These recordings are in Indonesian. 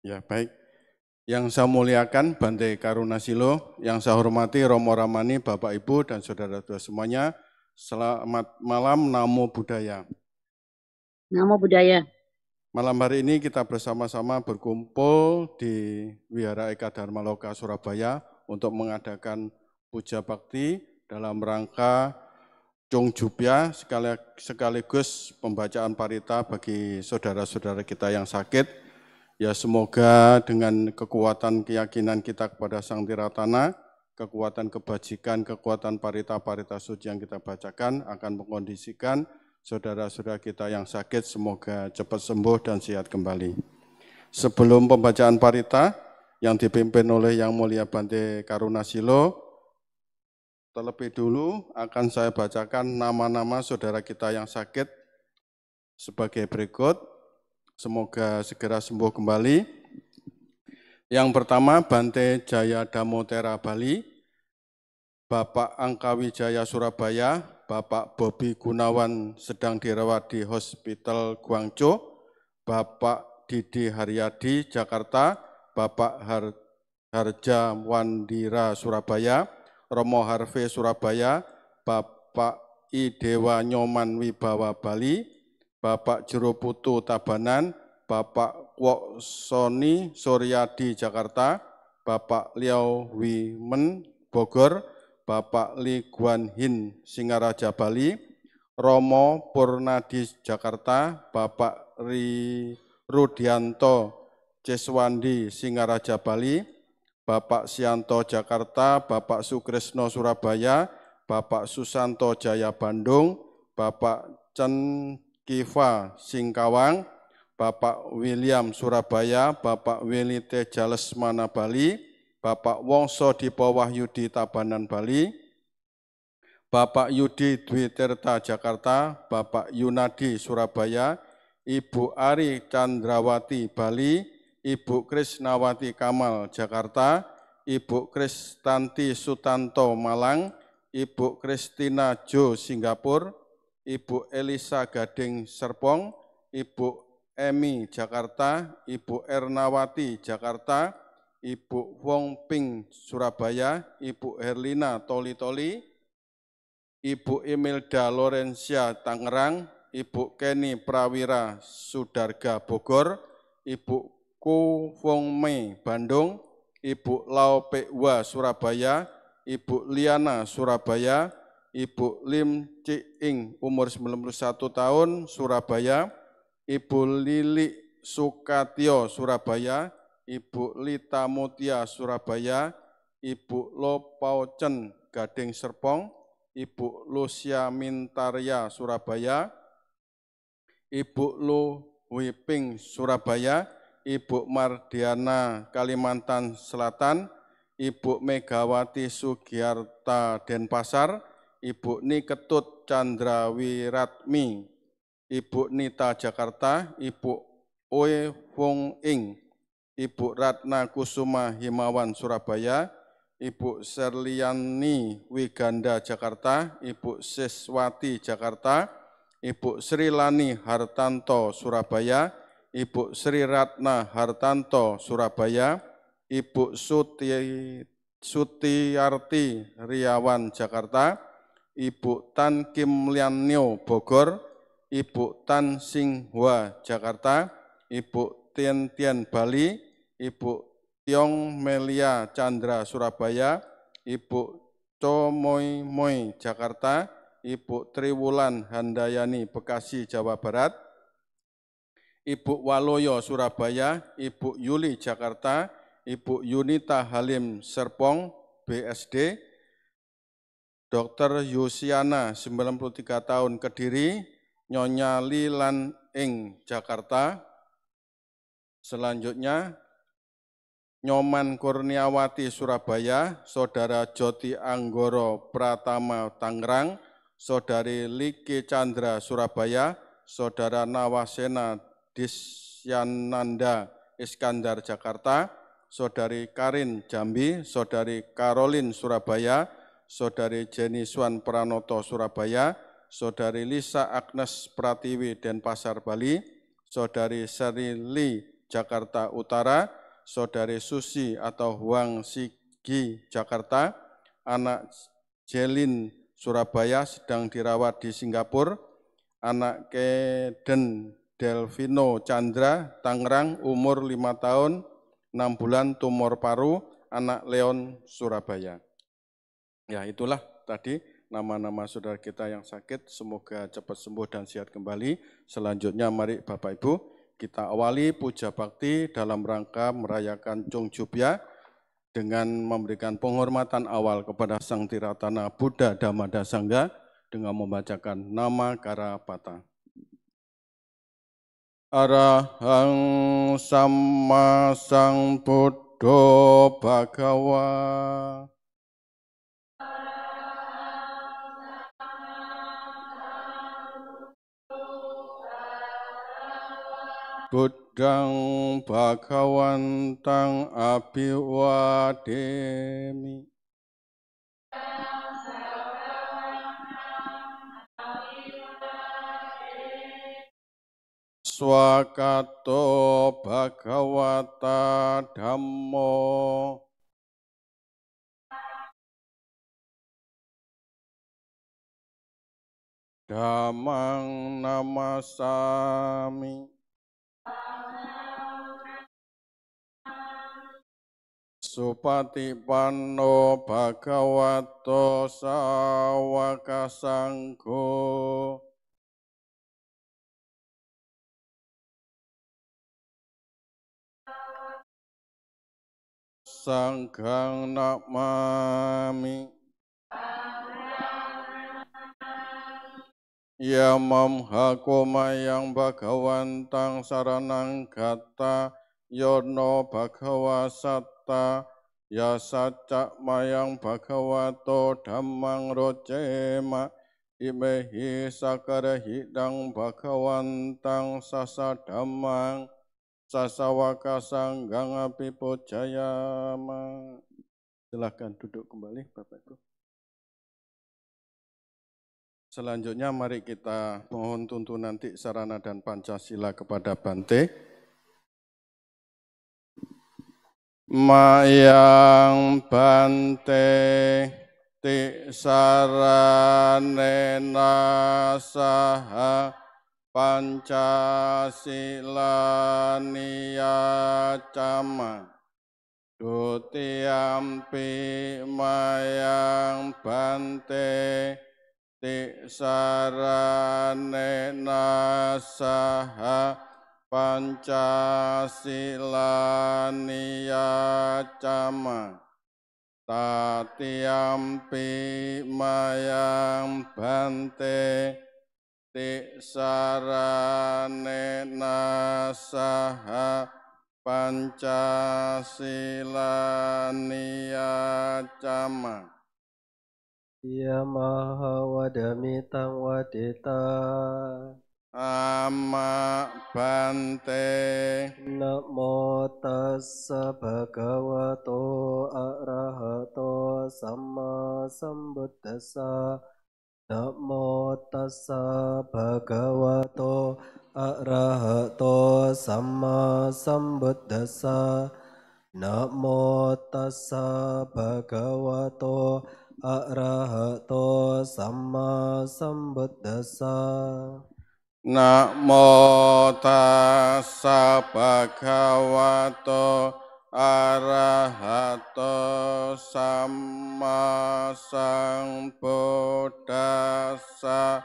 Ya, baik. Yang saya muliakan Bante Karunasilo, yang saya hormati Romo Ramani, Bapak Ibu dan saudara-saudara semuanya, selamat malam, Namo Buddhaya. Namo Buddhaya. Malam hari ini kita bersama-sama berkumpul di Wihara Eka Dharma Loka Surabaya untuk mengadakan puja bakti dalam rangka Chongjupya sekaligus pembacaan parita bagi saudara-saudara kita yang sakit. Ya semoga dengan kekuatan keyakinan kita kepada Sang Tiratana, kekuatan kebajikan, kekuatan parita-parita suci yang kita bacakan akan mengkondisikan saudara-saudara kita yang sakit semoga cepat sembuh dan sehat kembali. Sebelum pembacaan parita yang dipimpin oleh Yang Mulia Bante Karunasilo, terlebih dulu akan saya bacakan nama-nama saudara kita yang sakit sebagai berikut. Semoga segera sembuh kembali. Yang pertama, Bante Jaya Damotera Bali, Bapak Angka Wijaya Surabaya, Bapak Bobi Gunawan sedang dirawat di Hospital Guangzhou, Bapak Didi Haryadi Jakarta, Bapak Harja Wandira Surabaya, Romo Harve Surabaya, Bapak I Dewa Nyoman Wibawa Bali, Bapak Jeroputu Tabanan, Bapak Kwok Soni Suryadi Jakarta, Bapak Liao Wimen Bogor, Bapak Li Guan Hin Singaraja Bali, Romo Purnadi Jakarta, Bapak Rudianto Ceswandi Singaraja Bali, Bapak Sianto Jakarta, Bapak Sukresno Surabaya, Bapak Susanto Jaya Bandung, Bapak Chen Kiva Singkawang, Bapak William Surabaya, Bapak Willy Teja Lesmana Bali, Bapak Wongso Dipo Wahyudi Tabanan Bali, Bapak Yudi Dwi Tirta Jakarta, Bapak Yunadi Surabaya, Ibu Ari Chandrawati Bali, Ibu Krisnawati Kamal Jakarta, Ibu Kristanti Sutanto Malang, Ibu Kristina Jo Singapura, Ibu Elisa Gading Serpong, Ibu Emi Jakarta, Ibu Ernawati Jakarta, Ibu Wong Ping Surabaya, Ibu Herlina Toli-Toli, Ibu Imelda Lorencia Tangerang, Ibu Kenny Prawira Sudarga Bogor, Ibu Ku Fong Mei Bandung, Ibu Lau Pekwa Surabaya, Ibu Liana Surabaya, Ibu Lim Ci Ing umur 91 tahun Surabaya, Ibu Lili Sukatio Surabaya, Ibu Lita Mutia Surabaya, Ibu Lo Pao Chen Gading Serpong, Ibu Lucia Mintarya Surabaya, Ibu Lu Wiping Surabaya, Ibu Mardiana Kalimantan Selatan, Ibu Megawati Sugiarta Denpasar, Ibu Niketut Candrawiratmi, Ibu Nita Jakarta, Ibu Oe Wong Ing, Ibu Ratna Kusuma Himawan Surabaya, Ibu Serliani Wiganda Jakarta, Ibu Siswati Jakarta, Ibu Sri Lani Hartanto Surabaya, Ibu Sri Ratna Hartanto Surabaya, Ibu Sutiyarti Riawan Jakarta, Ibu Tan Kim Lian Nio Bogor, Ibu Tan Singhua Jakarta, Ibu Tien Tien Bali, Ibu Tiong Melia Chandra Surabaya, Ibu Cho Moi Moi Jakarta, Ibu Triwulan Handayani Bekasi Jawa Barat, Ibu Waloyo Surabaya, Ibu Yuli Jakarta, Ibu Yunita Halim Serpong BSD, Dr. Yusiana 93 tahun Kediri, Nyonya Lilan Ing Jakarta. Selanjutnya Nyoman Kurniawati Surabaya, Saudara Joti Anggoro Pratama Tangerang, Saudari Liki Chandra Surabaya, Saudara Nawasena Disyananda Iskandar Jakarta, Saudari Karin Jambi, Saudari Caroline Surabaya, Saudari Jenny Swan Pranoto Surabaya, Saudari Lisa Agnes Pratiwi Denpasar Bali, Saudari Serili Jakarta Utara, Saudari Susi atau Huang Sigi, Jakarta, anak Jelin, Surabaya, sedang dirawat di Singapura, anak Keden Delvino Chandra, Tangerang, umur 5 tahun, 6 bulan, tumor paru, anak Leon, Surabaya. Ya, itulah tadi nama-nama saudara kita yang sakit, semoga cepat sembuh dan sehat kembali. Selanjutnya mari Bapak Ibu, kita awali puja bakti dalam rangka merayakan Chongjubya dengan memberikan penghormatan awal kepada Sang Tiratana Buddha Dhammada Sangha dengan membacakan nama Karapata. Arahang Samma Sang Buddha Bhagawa. Buddhang Bhagawantang Abhiwademi. Swakato Bhagawata Dhammo. Dhammang namasami. Supatipanno Bhagavato Sawaka Sangho. Sanghang namami. Yamam hakomayang Bhagawantang saranang gata yono Bhagawa satta yasaca mayang Bhagavato dhammang rojema imehi sakarahidang Bhagawantang sasa dhammang sasawaka sanggang api pujayama. Silakan duduk kembali Bapak Ibu. Selanjutnya mari kita mohon tuntunan Tiksarana dan Pancasila kepada Bante. Mayang Bante Tiksaranena saha Pancasila niyacama dutiyampi mayang Bante Tiksaranena saha Pancasila niyacama tatiyampi mayang Bante Tiksaranena saha Pancasila niyacama. Ya maha wadamitang wadita. Amma Bante. Namo tassa bhagavato arahato samma sambuddhassa. Namo tassa bhagavato arahato samma sambuddhassa. Namo tassa bhagavato arahato samma sambuddhassa. Namo tassa bhagavato arahato samma sambuddhassa.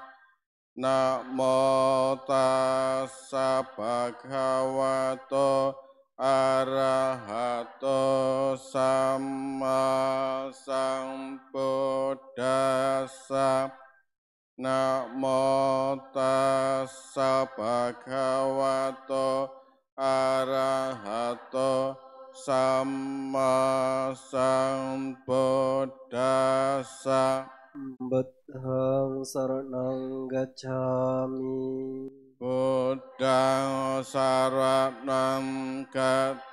Namo tassa bhagavato arahato samma sambuddhassa. Namo tassa bhagavato arahato samma sambuddhassa. Buddhang saranang gacchami. Buddhang saranang gacchami.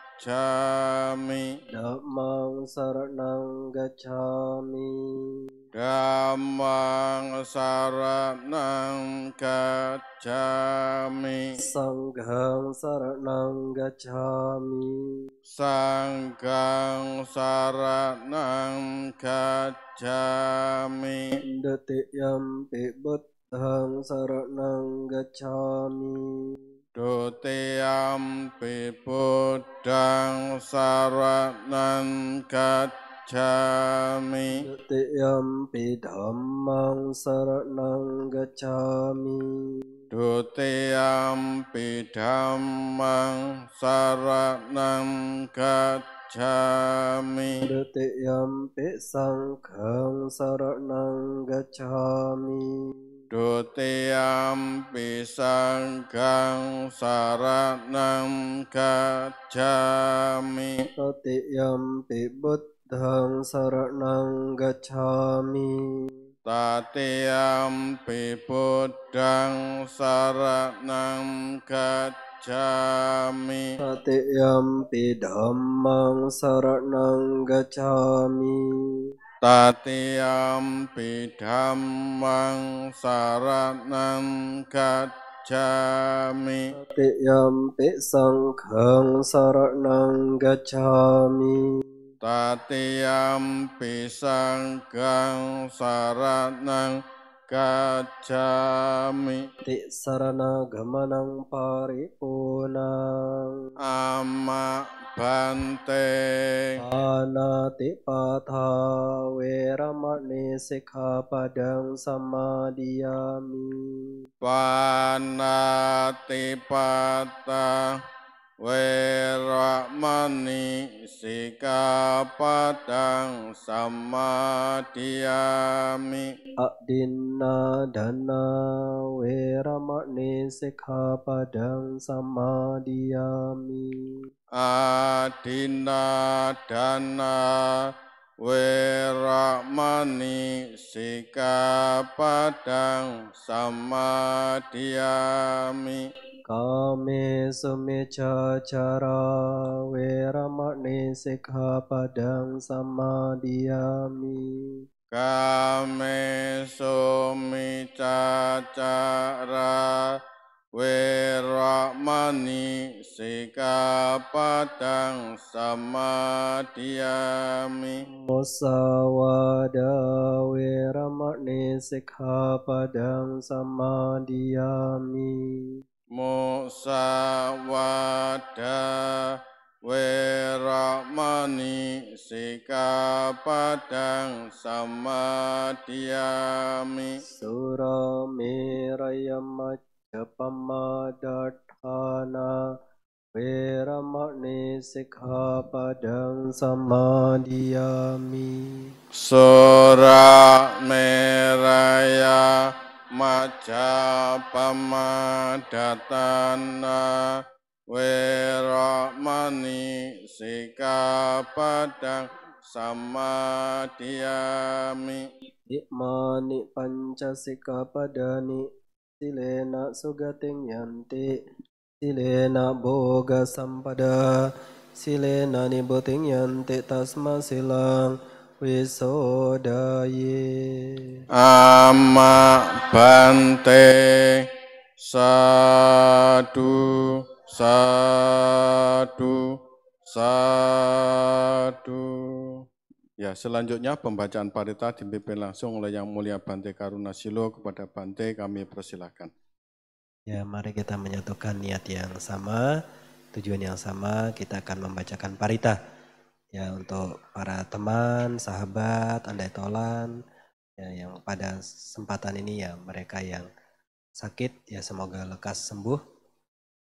Dhammang saranang gacchami. Dhammang saranang gacchami. Sanghang saranang gacchami. Sanghang saranang gacchami. Dutiyampi buddhang saranang gacchami. Dutiyampi buddhang saranang gacchami. Dutiyampi dhammang saranang gacchami. Dutiyampi dhammang saranang gacchami. Dutiyampi sanghang saranang gacchami. Dutiyampi sanghang saranang gacchami. Tatiyampi buddhang saranang gacchami. Tatiyampi buddhang saranang gacchami. Tatiyampi dhammang saranang gacchami. Tatiyampi dhammang saranang gacchami. Tatiyampi sanghang saranang gacchami. Tatiyampi sanghang saranang gacchami. Tisarana gamanang paripunang. Amma bante. Anatipatha weramani sikkhapadang samadhiyami. Panatipata weramani sikkhapadang samadhiyami. Adinna dana weramani sikkhapadang samadhiyami. Adinna dana weramani sikkhapadang samadhiyami. Kame sumicacara weramani sikkhapadang samadhiyami. Kame sumicacara weramani sikkhapadang samadhiyami. Musawada weramani sikkhapadang samadhiyami. Musawada weramani sikkhapadang samadhiyami. Surameraya maccapamadhatthana weramani sikkhapadang samadhiyami. Surameraya maccapamadhatthana weramani sikkhapadang samadhiyami. Imani pancasikapadani silena sugating yanti. Silena boga sampada. Silena nibuting yanti tasma silang wisodaye. Amma bante. Sadu, sadu, sadu. Ya, selanjutnya pembacaan parita dipimpin langsung oleh Yang Mulia Bante Karuna Silo. Kepada Bante kami persilahkan. Ya, mari kita menyatukan niat yang sama, tujuan yang sama, kita akan membacakan parita. Ya, untuk para teman, sahabat, andai tolan, ya, yang pada kesempatan ini ya mereka yang sakit, ya semoga lekas sembuh.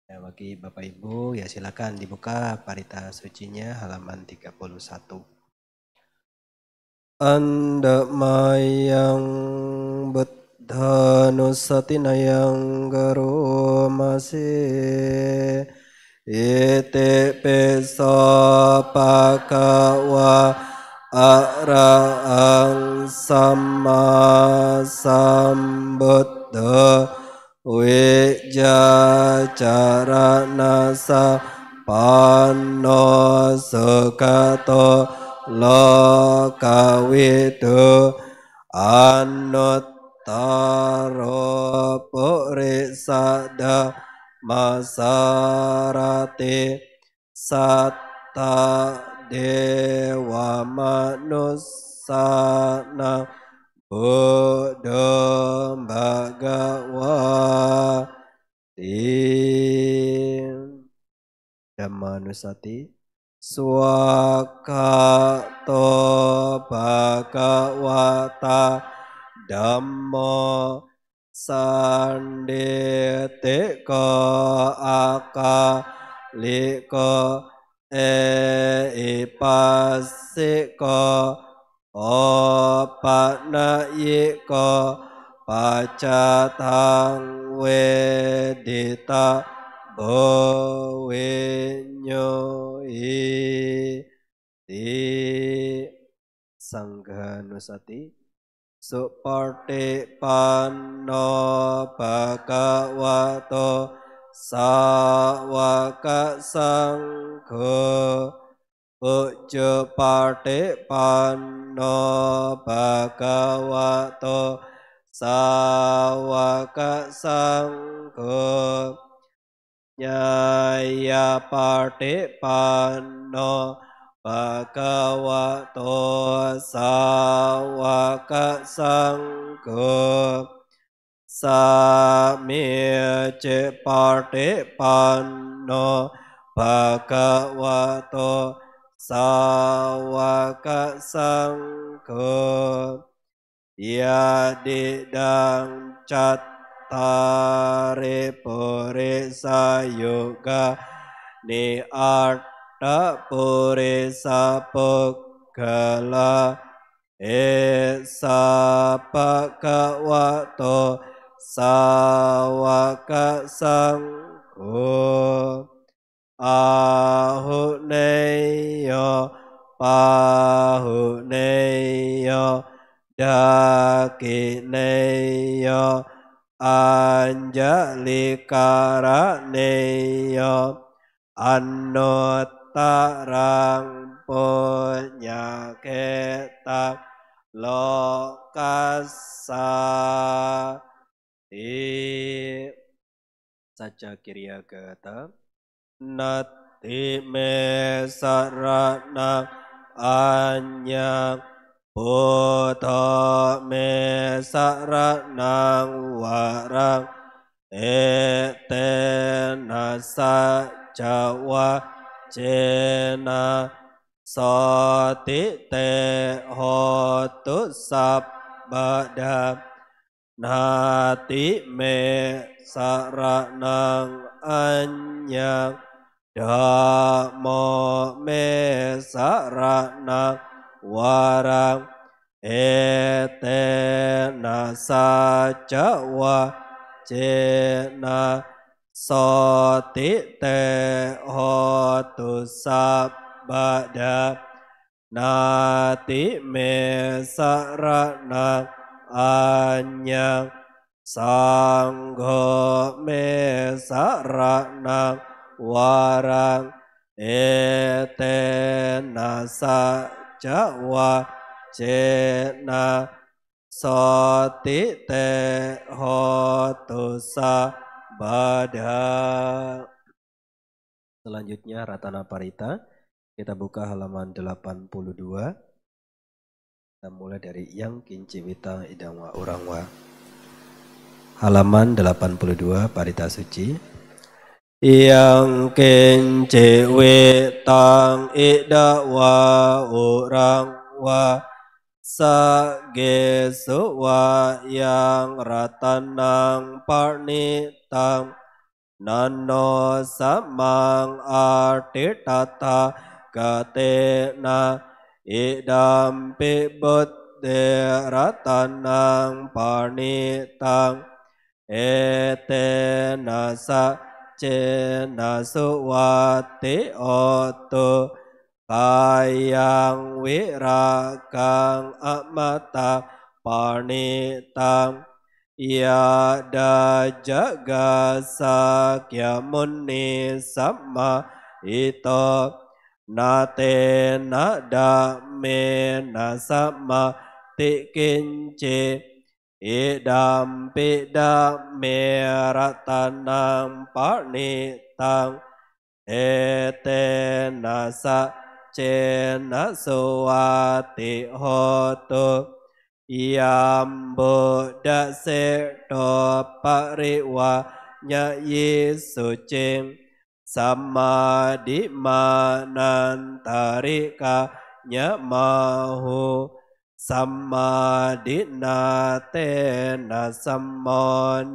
Ya, bagi Bapak Ibu, ya silakan dibuka parita sucinya halaman 31. Andamayang buddhanusatinayang garomase ite pesa pakawa arahang sama sambuddha wijacaranasa panno sekato lokawidu อนุตตรปุริสดามาสารติสัตตเดวมนุสสานังบุดมภะกวาติธัมมานุสติ สวากาโตภะคะวะตาธัมโมสันเดติโกอาคาลิโกเออิปัสสิโกโอปันญญิโกปัจจตังเวดิตาโบเวญโยหิติสังฆานุสติสุปฏิปันโนภะคะวะโตสาวกสังโฆปุจจปฏิปันโนภะคะวะโตสาวกสังโฆญาญาปฏิปันโนภะคะวะโตสาวกสังโฆสามิจปฏิปันโนภะคะวะโตสาวกสังโฆยะดิดังจัตตาริปุริสายุกะนิอัตตปุริสปุคคลาเอสะภะคะวะโตสาวกสังโฆอาหุเนโยปาหุเนโยดากิเนโยอัญญลิการะเนโยอนุตตรังปุญญเกตังโลกัสสาติสัจจกิริยากตนัตติเมสรณังอัญญังพุทโธเมสรณังวรังเอเตนะสัจวะเจนะโสติเตโหตุสัพพดานาติเมสรณังอัญญังธัมโมเมสรณังวรังเอเตนะสัจวะเจนะโสติเตโหตุสัพพดานาติเมสรณังอัญญังสังโฆเมสรณังวรังเอเตนะสัจวะเจนะโสติเตโหตุสัพพดา Selanjutnya Ratana Parita. Kita buka halaman 82. Kita mulai dari Yang Kinciwita Idangwa Urangwa. Halaman 82 Parita Suci. Yang Kinciwitang Idangwa Urangwa Sagesuwa Yang Ratanang Parnitang Nano samang artitata katena idam pibuddhe ratanang parnitang etena sa cena suwati otu kayang wirakang amata parnitang Yada jaga sakya muni samma ito nate nada me na samma ติกินจิอิดัมปิดัมเมรตานังปณิตังเอเตนะสะเจนะสุวัติโหตุยามบุดะเสโตปริวะญะยิสุจิงสัมมาดิมานันตาริกะญะมาหุสัมมาดินาเตนะสัมโม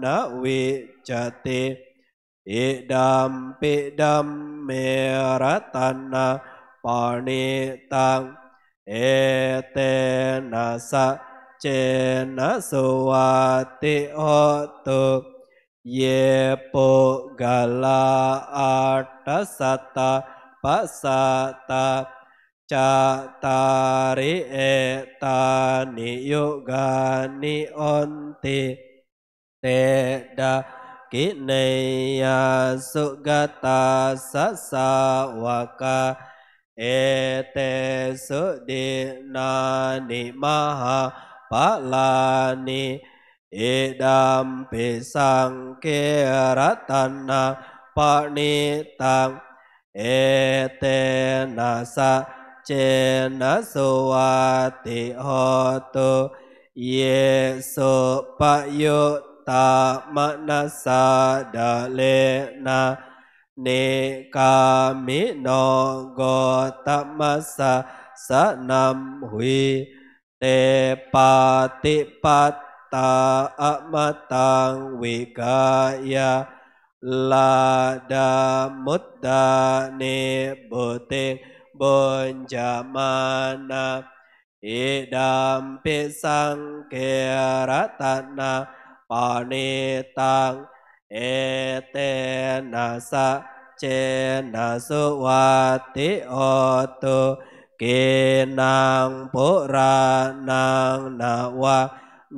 นะวิจติอิดัมปิดัมเมรตานาปาณิตังเอเตนะสะเจนะสุวัติโหตุเยปุกาลาอัตตสัตตะปัสสะตะจาตาริเอตานิยุกานิอนติเตดะกิเนยสุกตาสัสสาวกาเอเตสุดินานิมหาปะลานิอิดัมปิสังเกรตันนาปณิตังเอเตนะสะเจนะสุวัติโหตุเยสุปยุตตามนัสสะดะเลนะเนกามิโนโกตมัสสะสะนัมหุยเตปาติปัตตาอะมะตังวิกายาลาดามุตตาเนบุติบุญจามานาอิดัมปิสังเกรตันนาปาณิตังเอเตนะสะเจนะสุวัติโหตุเกนังปุรานังนาวะ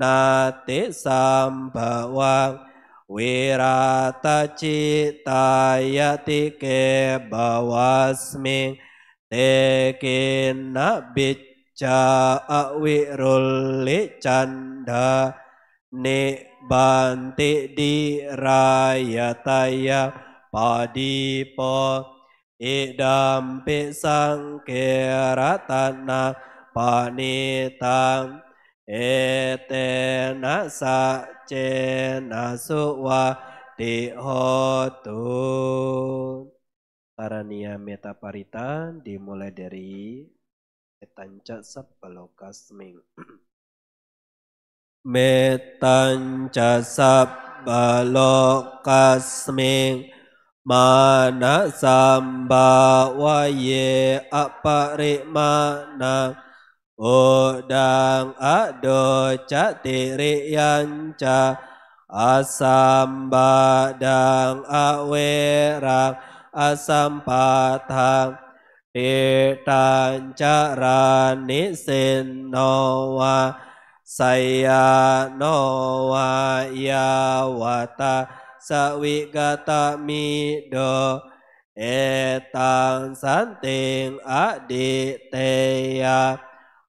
นาติสัมภวังวิราตจิตายติเกบวัสมิงเตกินะบิจจาอวิรุลลิจันดานิบันติดิรายตายาปาดีปออิดัมปิสังเกรตันนาปาณิตังเอเตนะสะเจนะสุวัติโหตุKarania Meta Parita dimulai dari Metanca Sabbaloka-sming. Metanca Sabbaloka-sming Mana samba waye aparimana udang ado catiriyanca asamba dang awerang asampatang titancarani sinnowa sayanowa yawata sawigata mido etang santing aditeya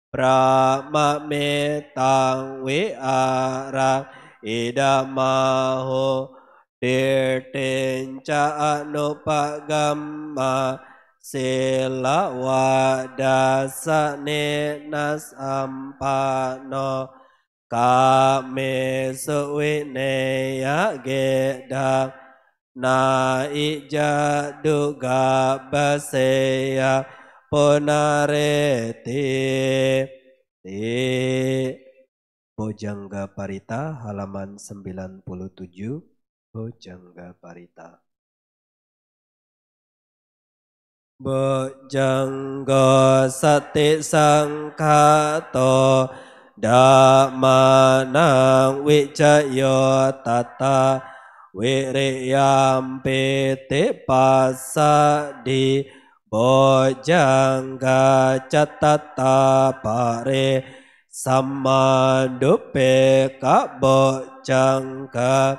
pramametang wiarang idamaho dirtinca anupagamma silawadasane nasampano kame suwineya gedang na ija duga baseya punareti Bojangga Parita halaman 97 Bojangga Parita Bojangga sati sangkato Dhamanang wicayo tata wiriyam piti pasadi bojangga catata pare samandupe kabojangga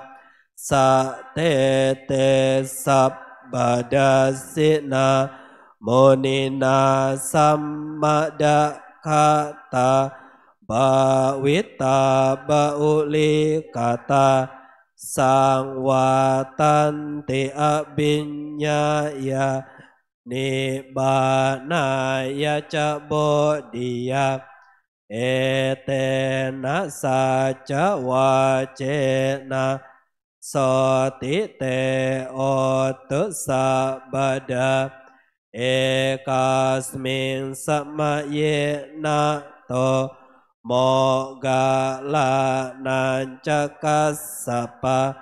satete sabbadasina munina sammada kata Bawita bauli kata sang watanti abinyaya Nibbanaya ca bodhiya etena saca wacena soti te otu sabada ekasmin samayena to mogala nancakasapa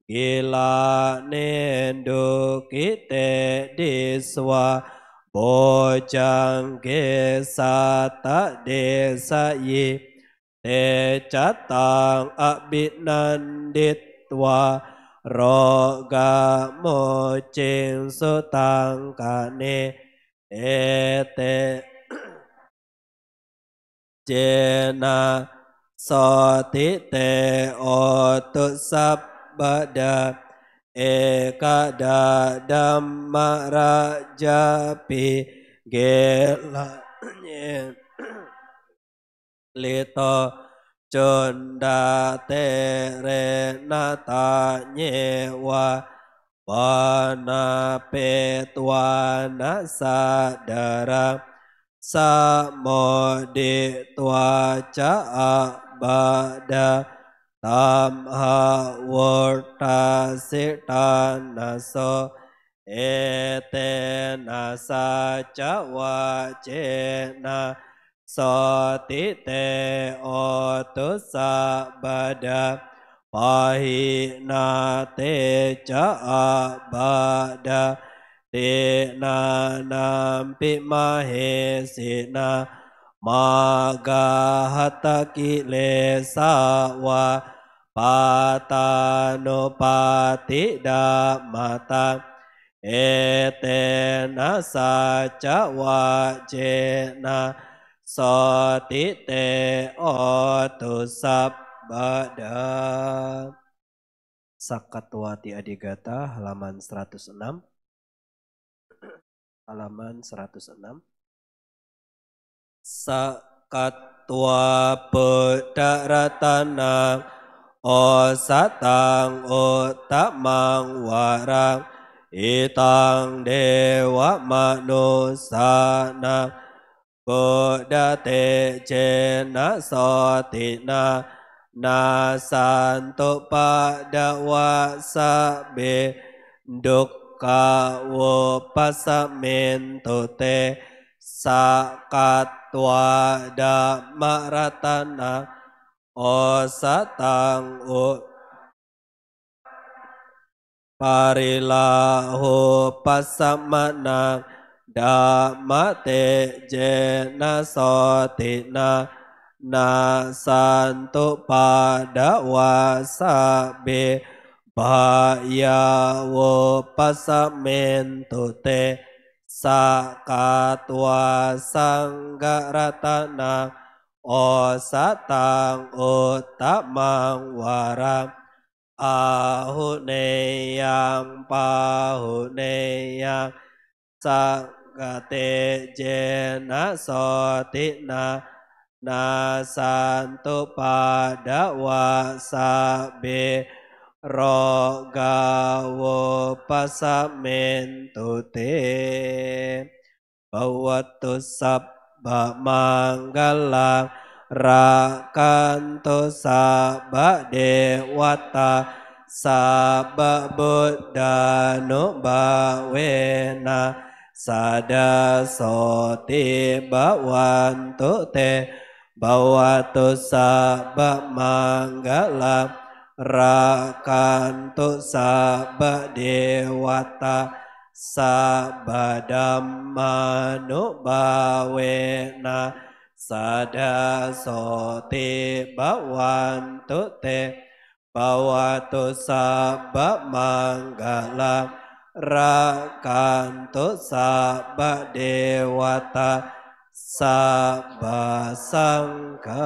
gila nendu kite diswa bojang gesata desayi te catang abinanditwa roga mocing sutang kane ete jena soti te otu sabada ekada dhamma rajapi gelanye lito chunda tere nata nyewa wana petwana sadara samodi twaca abada tamha vortasitanaso etena saca wacena soti te otu sabada pahina te ca abada Tina nampi mahesina magahata kilesawa patanupati dhammata etena saca wacena soti te otu sabada. Sakatwati Adigata halaman 106. Halaman 106. Sakatwa pedaratana osatang utamang warang itang dewa manusana bodate jena sotina nasanto padawa sabe Dukkha pasamentu te sakatwa dhamma ratana osatang parilahu pasamana dhamma te jena sotina nasantu padawa sabe Bhayawo pasamentu te sakatwa sanggaratana osatang utamang warang ahuneyang pahuneyang sanggate jena sotina nasantu padawa sabe rogawo pasamentu te bawatu sabba manggalang rakanto sabba dewata sabba buddhanu bawena sada soti bawantu te bawatu sabba manggalang rakantu sabba dewata sabba dhammanu bawena sada soti bawantu te bawatu sabba manggalang rakantu sabba dewata sabba sangkanu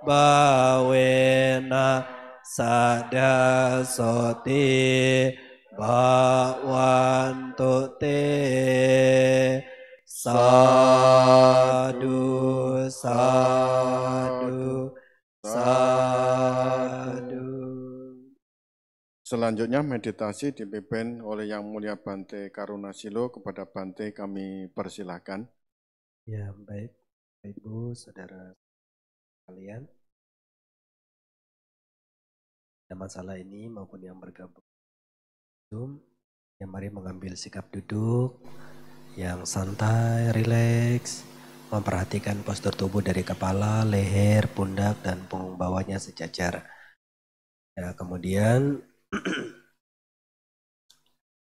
bawena sada soti bawantu te sadu sadu, sadu. Selanjutnya meditasi dipimpin oleh Yang Mulia Bante Karunasilo. Kepada Bante kami persilahkan. Ya, baik. Ibu, saudara kalian, ada masalah ini maupun yang bergabung Zoom, ya mari mengambil sikap duduk yang santai, rileks, memperhatikan postur tubuh dari kepala, leher, pundak, dan punggung bawahnya sejajar. Ya, kemudian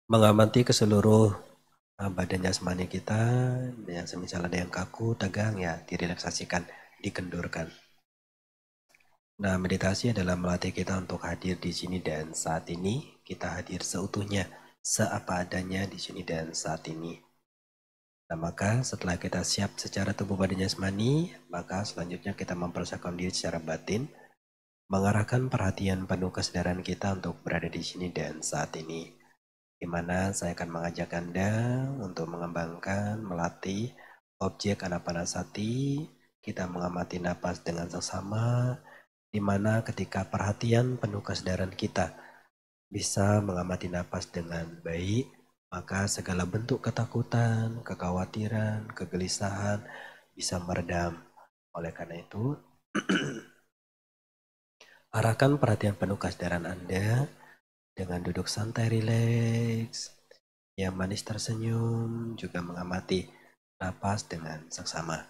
mengamati ke seluruh badan jasmani kita, yang semisal ada yang kaku, tegang, ya direlaksasikan, dikendurkan. Nah, meditasi adalah melatih kita untuk hadir di sini dan saat ini. Kita hadir seutuhnya, seapa adanya di sini dan saat ini. Nah, maka setelah kita siap secara tubuh badan jasmani, maka selanjutnya kita mempersiapkan diri secara batin, mengarahkan perhatian penuh kesadaran kita untuk berada di sini dan saat ini. Di mana saya akan mengajak Anda untuk mengembangkan, melatih objek anapanasati. Kita mengamati napas dengan seksama, di mana ketika perhatian penuh kesadaran kita bisa mengamati napas dengan baik, maka segala bentuk ketakutan, kekhawatiran, kegelisahan bisa meredam. Oleh karena itu, arahkan perhatian penuh kesadaran Anda dengan duduk santai rileks, yang manis tersenyum, juga mengamati napas dengan seksama.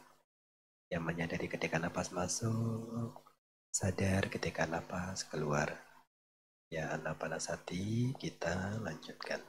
Yang menyadari ketika napas masuk, sadar ketika napas keluar. Ya, anapanasati, kita lanjutkan.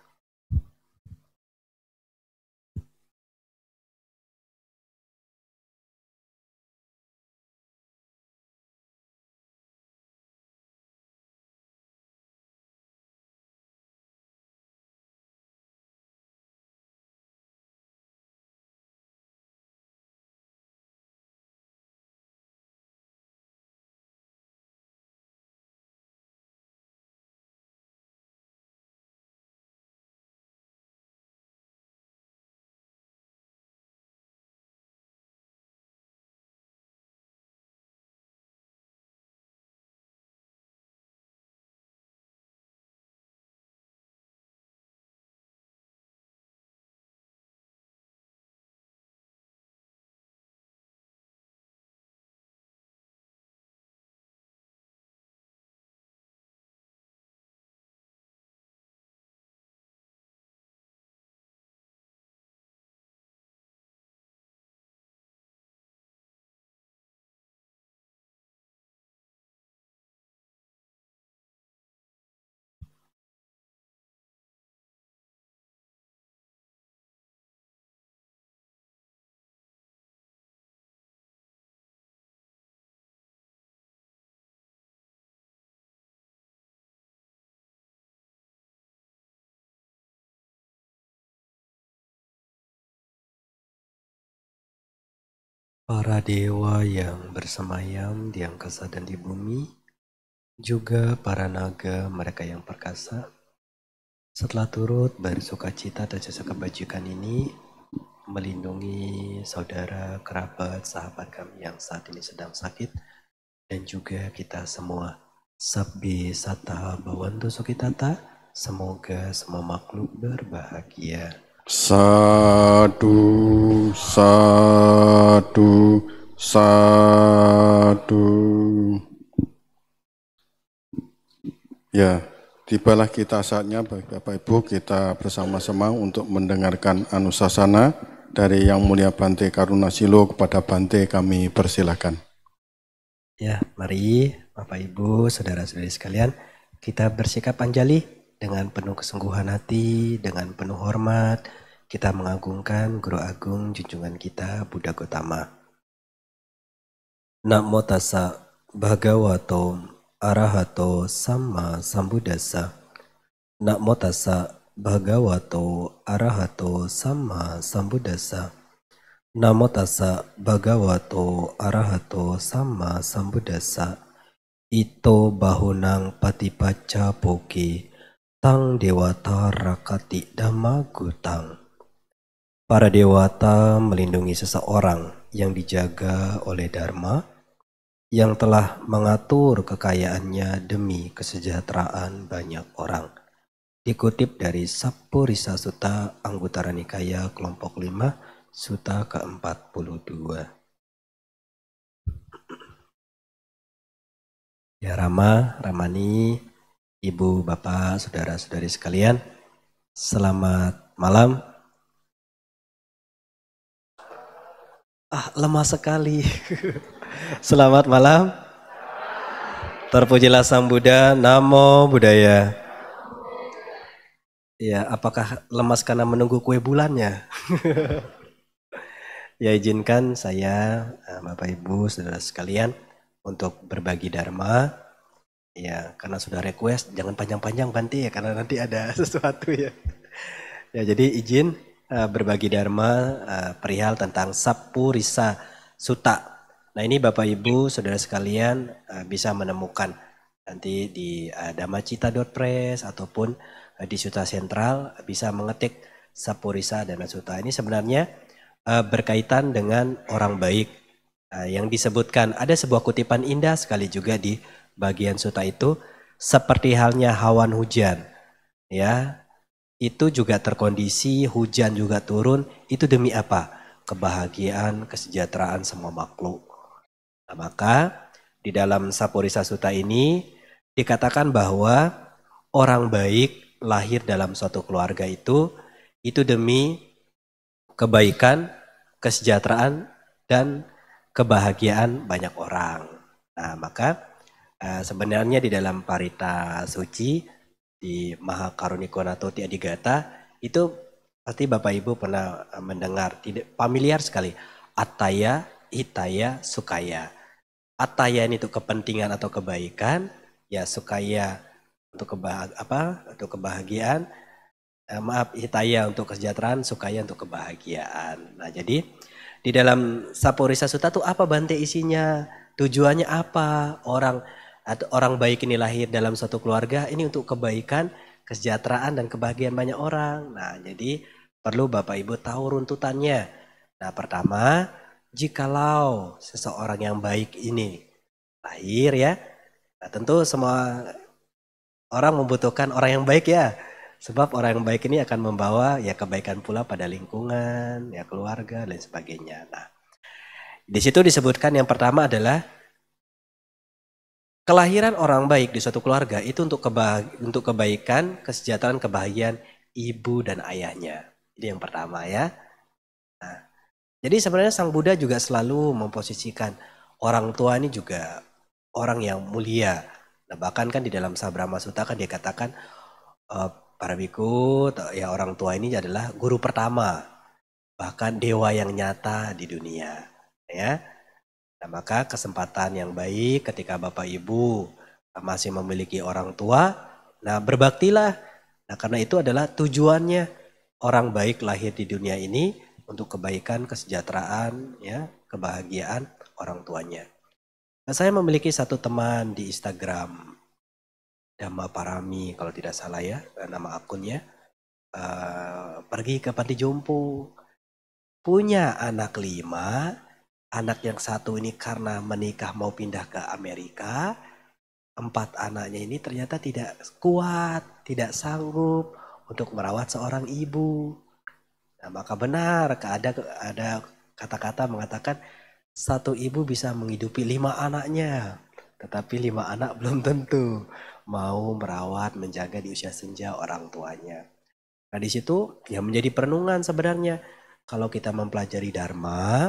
Para dewa yang bersemayam di angkasa dan di bumi, juga para naga mereka yang perkasa, setelah turut bersukacita atas jasa kebajikan ini, melindungi saudara, kerabat, sahabat kami yang saat ini sedang sakit, dan juga kita semua. Sabbi satta bhavantu sukhitata, semoga semua makhluk berbahagia. Sadu, sadu, sadu. Ya, tibalah kita saatnya Bapak Ibu kita bersama-sama untuk mendengarkan anusasana dari Yang Mulia Bante Karunasilo. Kepada Bante kami persilahkan. Ya, mari Bapak Ibu, saudara-saudari sekalian, kita bersikap anjali dengan penuh kesungguhan hati, dengan penuh hormat, kita mengagungkan Guru Agung junjungan kita Buddha Gotama. Namo tassa bhagavato arahato samma sambuddhassa. Namo tassa bhagavato arahato samma sambuddhassa. Namo tassa bhagavato arahato samma sambuddhassa. Ito bahunang patipaca poki tang dewata rakati dhamma gutang. Para dewata melindungi seseorang yang dijaga oleh Dharma, yang telah mengatur kekayaannya demi kesejahteraan banyak orang. Dikutip dari Sappurisa Sutta Anguttara Nikaya kelompok 5, Sutta ke-42. Ya Rama, Ramani, Ibu, Bapak, Saudara-saudari sekalian, selamat malam. Lemah sekali. Selamat malam. Terpujilah Sang Buddha, Namo Buddhaya. Ya, apakah lemas karena menunggu kue bulannya? Ya, izinkan saya, Bapak Ibu, saudara sekalian, untuk berbagi dharma. Ya, karena sudah request, jangan panjang-panjang Banti ya, karena nanti ada sesuatu ya. Ya, jadi izin berbagi dharma perihal tentang Sappurisa Sutta. Nah, ini Bapak Ibu, saudara sekalian bisa menemukan nanti di dhammacita.press ataupun di Sutta Sentral bisa mengetik Sappurisa Dana Sutta. Ini sebenarnya berkaitan dengan orang baik yang disebutkan. Ada sebuah kutipan indah sekali juga di bagian sutta itu, seperti halnya awan hujan, ya. Itu juga terkondisi, hujan juga turun, itu demi apa? Kebahagiaan, kesejahteraan semua makhluk. Nah, maka di dalam Sappurisa Sutta ini dikatakan bahwa orang baik lahir dalam suatu keluarga itu demi kebaikan, kesejahteraan, dan kebahagiaan banyak orang. Nah, maka sebenarnya di dalam Parita Suci, di Mahakarunikonato Adigata, itu pasti Bapak Ibu pernah mendengar, tidak familiar sekali. Attaya, hitaya, sukaya. Attaya ini untuk kepentingan atau kebaikan, ya sukaya untuk kebahagiaan, hitaya untuk kesejahteraan, sukaya untuk kebahagiaan. Nah, jadi di dalam Sappurisa Sutta itu apa Bante isinya? Tujuannya apa? Orang baik ini lahir dalam suatu keluarga ini untuk kebaikan, kesejahteraan dan kebahagiaan banyak orang. Nah, jadi perlu Bapak Ibu tahu runtutannya. Nah, pertama, jikalau seseorang yang baik ini lahir ya, nah tentu semua orang membutuhkan orang yang baik ya. Sebab orang yang baik ini akan membawa ya kebaikan pula pada lingkungan, ya keluarga dan sebagainya. Nah, di situ disebutkan yang pertama adalah kelahiran orang baik di suatu keluarga itu untuk kebaikan, kesejahteraan, kebahagiaan ibu dan ayahnya. Ini yang pertama ya. Nah, jadi sebenarnya Sang Buddha juga selalu memposisikan orang tua ini juga orang yang mulia. Nah, bahkan kan di dalam Sabrahma Sutta kan dia katakan para biku, ya orang tua ini adalah guru pertama, bahkan dewa yang nyata di dunia, ya. Nah, maka kesempatan yang baik ketika Bapak Ibu masih memiliki orang tua, nah berbaktilah. Nah, karena itu adalah tujuannya orang baik lahir di dunia ini untuk kebaikan, kesejahteraan, ya, kebahagiaan orang tuanya. Nah, saya memiliki satu teman di Instagram, Dhamma Parami kalau tidak salah ya, nama akunnya. Pergi ke panti jompo. Punya anak 5, anak yang satu ini karena menikah mau pindah ke Amerika. 4 anaknya ini ternyata tidak kuat, tidak sanggup untuk merawat seorang ibu. Nah, maka benar ada kata-kata mengatakan satu ibu bisa menghidupi 5 anaknya. Tetapi 5 anak belum tentu mau merawat, menjaga di usia senja orang tuanya. Nah, di situ yang menjadi perenungan sebenarnya. Kalau kita mempelajari Dharma,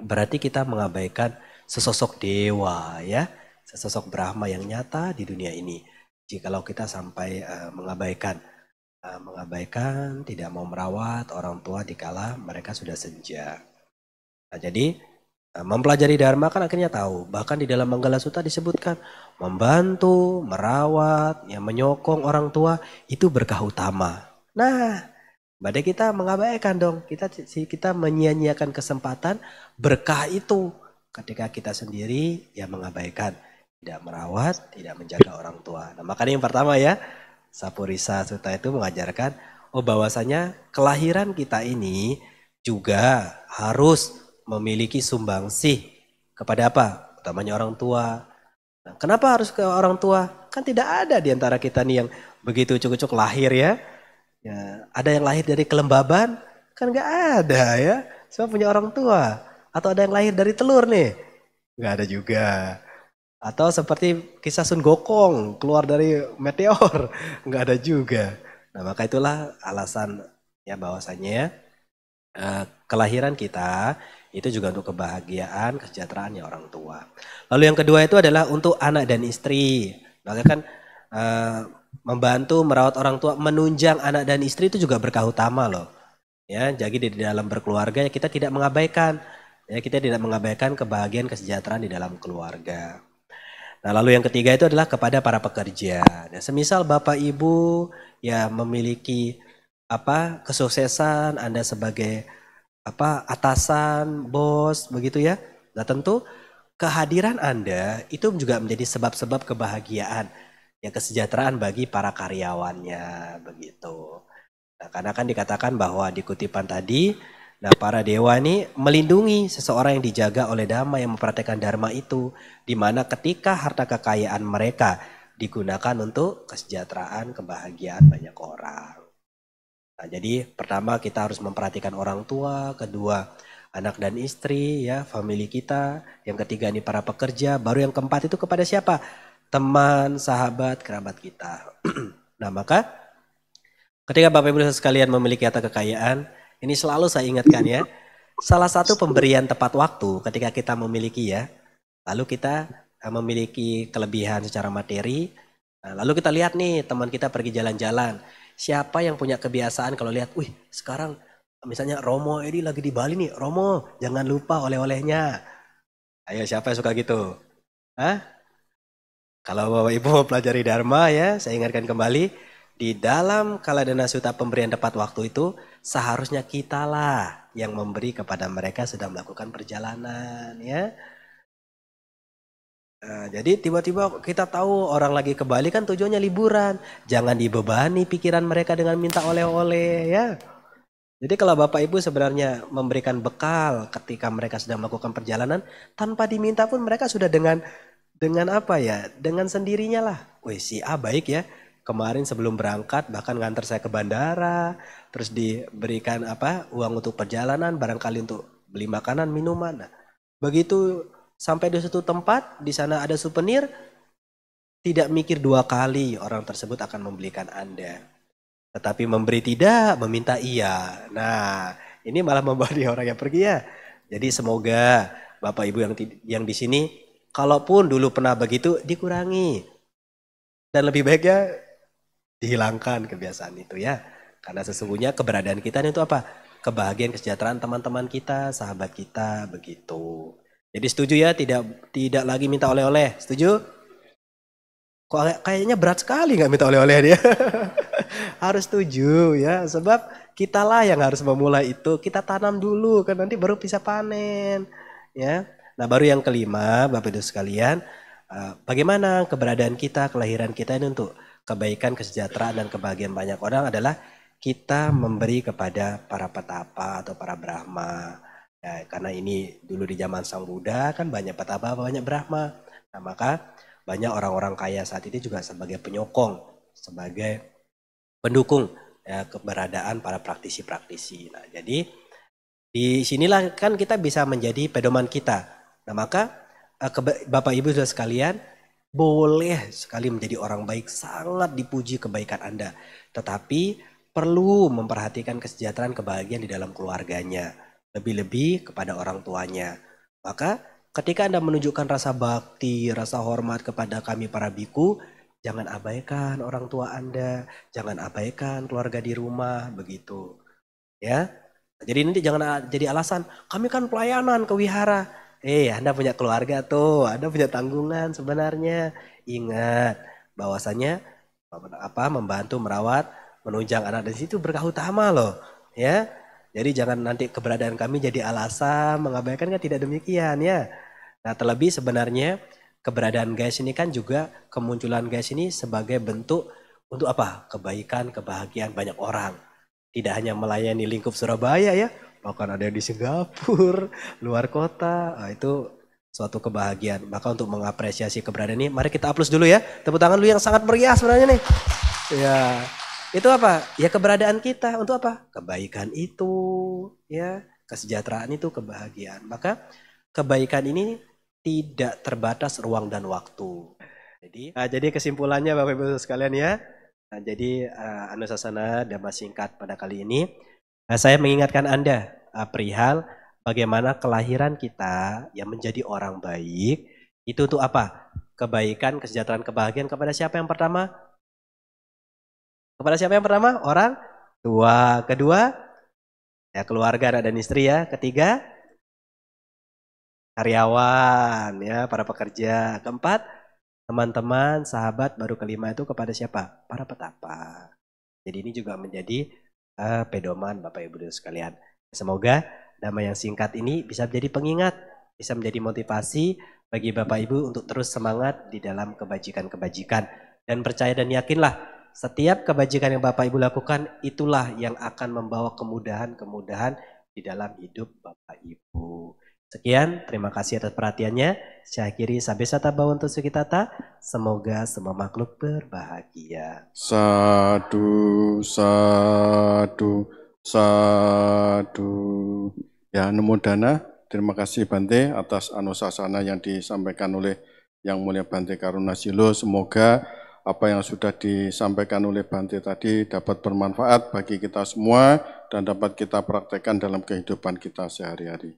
berarti kita mengabaikan sesosok dewa ya. Sesosok Brahma yang nyata di dunia ini. Jikalau kita sampai mengabaikan, tidak mau merawat orang tua dikala mereka sudah senja. Nah, jadi mempelajari Dharma kan akhirnya tahu. Bahkan di dalam Manggala Sutta disebutkan membantu, merawat, ya, menyokong orang tua itu berkah utama. Nah, berarti kita mengabaikan dong. Kita menyia-nyiakan kesempatan berkah itu ketika kita sendiri ya mengabaikan, tidak merawat, tidak menjaga orang tua. Nah, makanya yang pertama ya, Sappurisa Sutta itu mengajarkan bahwasanya kelahiran kita ini juga harus memiliki sumbangsih kepada apa? Utamanya orang tua. Nah, kenapa harus ke orang tua? Kan tidak ada di antara kita nih yang begitu cucuk-cucuk lahir ya. Ya, ada yang lahir dari kelembaban? Kan nggak ada ya. Semua punya orang tua. Atau ada yang lahir dari telur nih? Nggak ada juga. Atau seperti kisah Sun Gokong keluar dari meteor? Nggak ada juga. Nah maka itulah alasan ya bahwasanya kelahiran kita itu juga untuk kebahagiaan, kesejahteraannya orang tua. Lalu yang kedua itu adalah untuk anak dan istri. Maka kan membantu merawat orang tua, menunjang anak dan istri itu juga berkah utama loh. Ya, jadi di dalam berkeluarga kita tidak mengabaikan, ya kita tidak mengabaikan kebahagiaan, kesejahteraan di dalam keluarga. Nah, lalu yang ketiga itu adalah kepada para pekerja. Nah, semisal Bapak Ibu ya memiliki kesuksesan, Anda sebagai atasan, bos, begitu ya. Nah, tentu kehadiran Anda itu juga menjadi sebab-sebab kebahagiaan, ya kesejahteraan bagi para karyawannya, begitu. Nah, karena kan dikatakan bahwa di kutipan tadi, nah para dewa ini melindungi seseorang yang dijaga oleh dhamma, yang mempraktekkan dharma itu, di mana ketika harta kekayaan mereka digunakan untuk kesejahteraan, kebahagiaan banyak orang. Nah, jadi pertama kita harus memperhatikan orang tua, kedua anak dan istri, ya family kita, yang ketiga ini para pekerja, baru yang keempat itu kepada siapa? Teman, sahabat, kerabat kita. Nah maka ketika Bapak Ibu sekalian memiliki harta kekayaan, ini selalu saya ingatkan ya, salah satu pemberian tepat waktu ketika kita memiliki ya, lalu kita memiliki kelebihan secara materi, lalu kita lihat nih teman kita pergi jalan-jalan, siapa yang punya kebiasaan kalau lihat, wih sekarang misalnya Romo ini lagi di Bali nih, Romo jangan lupa oleh-olehnya. Ayo siapa yang suka gitu? Hah? Kalau Bapak Ibu mau pelajari Dharma ya, saya ingatkan kembali, di dalam Kaladana Sutta pemberian tepat waktu itu, seharusnya kitalah yang memberi kepada mereka sedang melakukan perjalanan ya. Nah, jadi tiba-tiba kita tahu orang lagi ke Bali kan tujuannya liburan. Jangan dibebani pikiran mereka dengan minta oleh-oleh ya. Jadi kalau Bapak Ibu sebenarnya memberikan bekal ketika mereka sedang melakukan perjalanan, tanpa diminta pun mereka sudah dengan apa ya? Dengan sendirinya lah. Wih si A baik ya. Kemarin sebelum berangkat bahkan nganter saya ke bandara, terus diberikan uang untuk perjalanan, barangkali untuk beli makanan, minuman. Nah, begitu sampai di suatu tempat, di sana ada souvenir, tidak mikir dua kali orang tersebut akan membelikan Anda. Tetapi memberi tidak, meminta iya. Nah, ini malah membawa dia orang yang pergi ya. Jadi semoga Bapak Ibu yang di sini, kalaupun dulu pernah begitu, dikurangi. Dan lebih baiknya dihilangkan kebiasaan itu ya. Karena sesungguhnya keberadaan kita itu apa? Kebahagiaan, kesejahteraan teman-teman kita, sahabat kita, begitu. Jadi setuju ya, tidak lagi minta oleh-oleh. Setuju? Kok kayaknya berat sekali nggak minta oleh-oleh dia. Harus setuju ya, sebab kitalah yang harus memulai itu. Kita tanam dulu kan nanti baru bisa panen ya. Nah baru yang kelima Bapak Ibu sekalian, bagaimana keberadaan kita, kelahiran kita ini untuk kebaikan, kesejahteraan dan kebahagiaan banyak orang adalah kita memberi kepada para petapa atau para brahma. Ya, karena ini dulu di zaman Sang Buddha kan banyak petapa, banyak brahma. Nah maka banyak orang-orang kaya saat ini juga sebagai penyokong, sebagai pendukung ya, keberadaan para praktisi-praktisi. Nah jadi di sinilah kan kita bisa menjadi pedoman kita. Nah maka Bapak Ibu sudah sekalian, boleh sekali menjadi orang baik, sangat dipuji kebaikan Anda. Tetapi perlu memperhatikan kesejahteraan, kebahagiaan di dalam keluarganya. Lebih-lebih kepada orang tuanya. Maka ketika Anda menunjukkan rasa bakti, rasa hormat kepada kami para biku, jangan abaikan orang tua Anda, jangan abaikan keluarga di rumah, begitu. Ya. Jadi nanti jangan jadi alasan, kami kan pelayanan ke wihara. Anda punya keluarga tuh, Anda punya tanggungan sebenarnya. Ingat bahwasanya membantu merawat, menunjang anak dan itu berkah utama loh, ya. Jadi jangan nanti keberadaan kami jadi alasan mengabaikan, kan tidak demikian ya. Nah terlebih sebenarnya keberadaan guys ini kan juga, kemunculan guys ini sebagai bentuk untuk apa? Kebaikan, kebahagiaan banyak orang. Tidak hanya melayani lingkup Surabaya ya, bahkan ada yang di Singapura, luar kota. Nah, itu suatu kebahagiaan. Maka untuk mengapresiasi keberadaan ini, mari kita aplaus dulu ya. Tepuk tangan dulu yang sangat meriah sebenarnya nih. Ya, itu apa? Ya keberadaan kita untuk apa? Kebaikan itu, ya, kesejahteraan itu kebahagiaan. Maka kebaikan ini tidak terbatas ruang dan waktu. Jadi kesimpulannya Bapak Ibu sekalian ya. Jadi Anusasana Dhamma singkat pada kali ini, saya mengingatkan Anda perihal bagaimana kelahiran kita yang menjadi orang baik itu untuk apa? Kebaikan, kesejahteraan, kebahagiaan kepada siapa yang pertama? Kepada siapa yang pertama? Orang tua. Kedua, ya keluarga, anak dan istri ya. Ketiga, karyawan ya, para pekerja. Keempat, teman-teman, sahabat. Baru kelima itu kepada siapa? Para petapa. Jadi ini juga menjadi pedoman Bapak Ibu sekalian. Semoga Dhamma yang singkat ini bisa menjadi pengingat, bisa menjadi motivasi bagi Bapak Ibu untuk terus semangat di dalam kebajikan-kebajikan. Dan percaya dan yakinlah, setiap kebajikan yang Bapak Ibu lakukan, itulah yang akan membawa kemudahan-kemudahan di dalam hidup Bapak Ibu. Sekian, terima kasih atas perhatiannya. Saya akhiri Sabesata Bhawantu Sukhitata. Semoga semua makhluk berbahagia. Sadu, sadu, sadu. Ya, Namo Dana. Terima kasih Bante atas anusasana yang disampaikan oleh Yang Mulia Bante Karunasilo. Semoga apa yang sudah disampaikan oleh Bante tadi dapat bermanfaat bagi kita semua dan dapat kita praktekkan dalam kehidupan kita sehari-hari.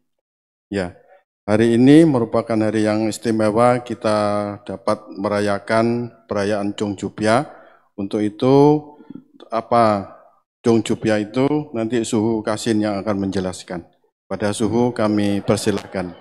Ya, hari ini merupakan hari yang istimewa, kita dapat merayakan perayaan Chongjupya. Untuk itu, apa Chongjupya itu nanti Suhu Kasin yang akan menjelaskan. Pada Suhu kami persilahkan.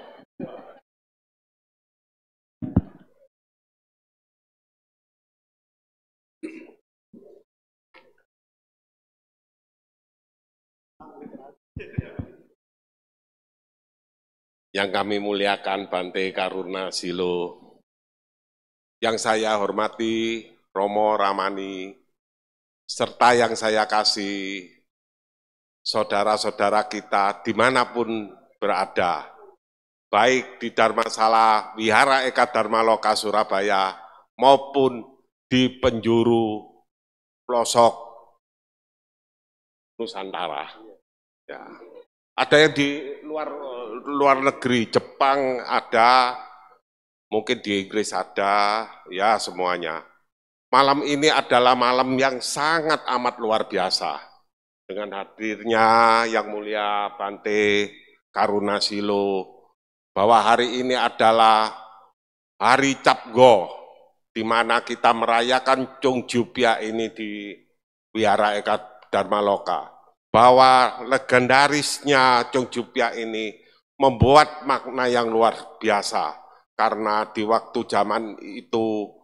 Yang kami muliakan Bante Karunasilo, yang saya hormati Romo Ramani, serta yang saya kasih saudara-saudara kita dimanapun berada, baik di Dharmasala Wihara Eka Dharma Loka Surabaya maupun di penjuru pelosok Nusantara. Ya. Ada yang di luar negeri, Jepang ada, mungkin di Inggris ada, ya semuanya. Malam ini adalah malam yang sangat amat luar biasa. Dengan hadirnya Yang Mulia Bante Karunasilo, bahwa hari ini adalah Hari Cap Go, di mana kita merayakan Chongjupya ini di Wihara Eka Dharma Loka. Bahwa legendarisnya Chongjupya ini membuat makna yang luar biasa. Karena di waktu zaman itu,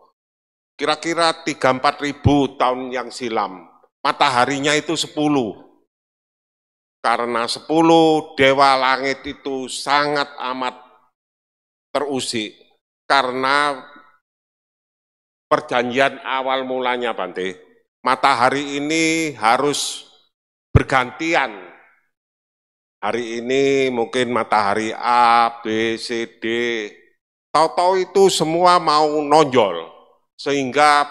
kira-kira 3-4 ribu tahun yang silam, mataharinya itu 10. Karena 10 dewa langit itu sangat amat terusik. Karena perjanjian awal mulanya Bante, matahari ini harus bergantian. Hari ini mungkin matahari A, B, C, D, tahu-tahu itu semua mau nonjol, sehingga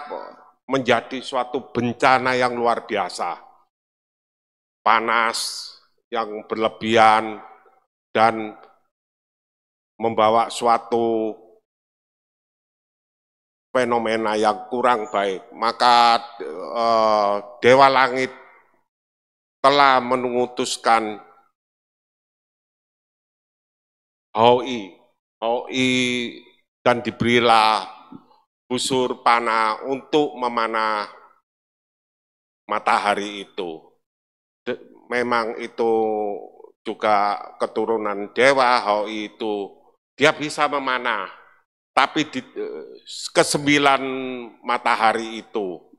menjadi suatu bencana yang luar biasa. Panas yang berlebihan dan membawa suatu fenomena yang kurang baik. Maka Dewa Langit telah mengutuskan Hoi dan diberilah busur panah untuk memanah matahari itu. Memang itu juga keturunan dewa. Hoi itu dia bisa memanah, tapi di ke-9 matahari itu